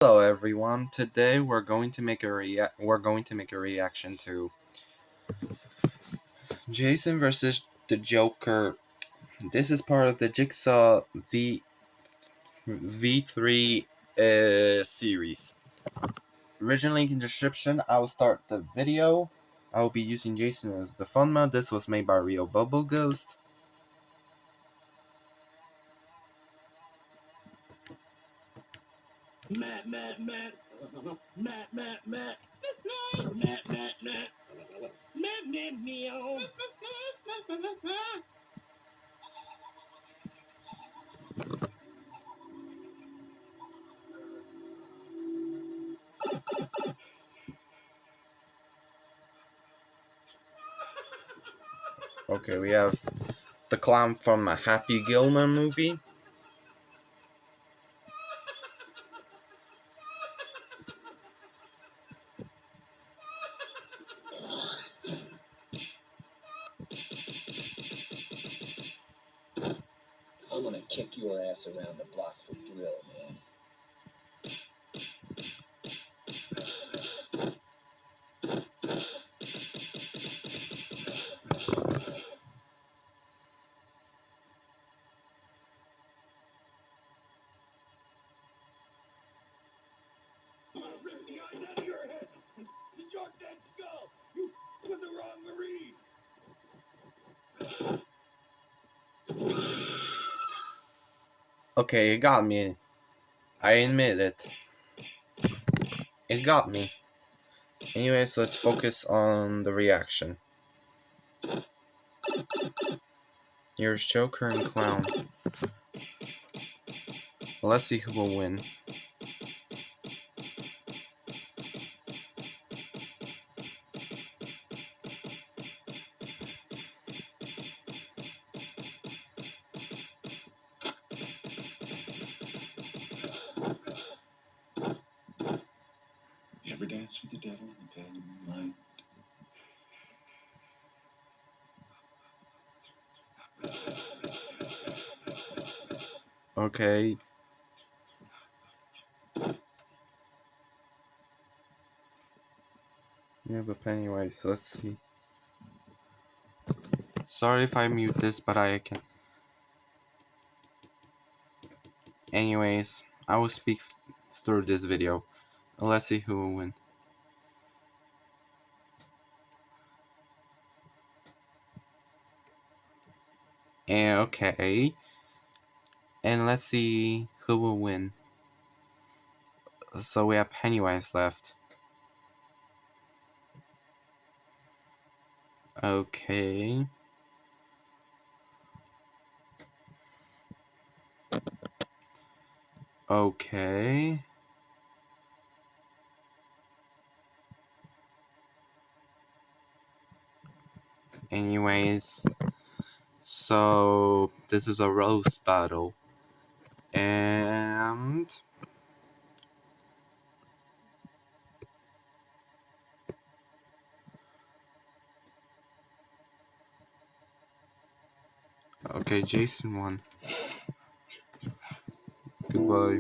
Hello everyone. Today we're going to make a reaction to Jason versus the Joker. This is part of the Jigsaw V3 series. Originally in the description, I will start the video. I will be using Jason as the fun mod. This was made by Real Bubble Ghost. Matt, Matt, Matt, Matt, Matt, Matt, Matt, Matt, Matt, Matt, Matt, meow. Okay, we have the clown from a Happy Gilmore movie. I'm gonna kick your ass around the block for drill, man. I'm gonna rip the eyes out of your head. It's your dead skull. You with the wrong marine. Okay, it got me. I admit it. It got me. Anyways, let's focus on the reaction. Here's Joker and Clown. Let's see who will win. You ever dance with the devil in the pale moonlight? Okay. Yeah, but anyways, let's see. Sorry if I mute this, but I can. Anyways, I will speak through this video. Let's see who will win. And okay. And let's see who will win. So we have Pennywise left. Okay. Okay. Anyways, so this is a roast battle. And okay, Jason won. Goodbye.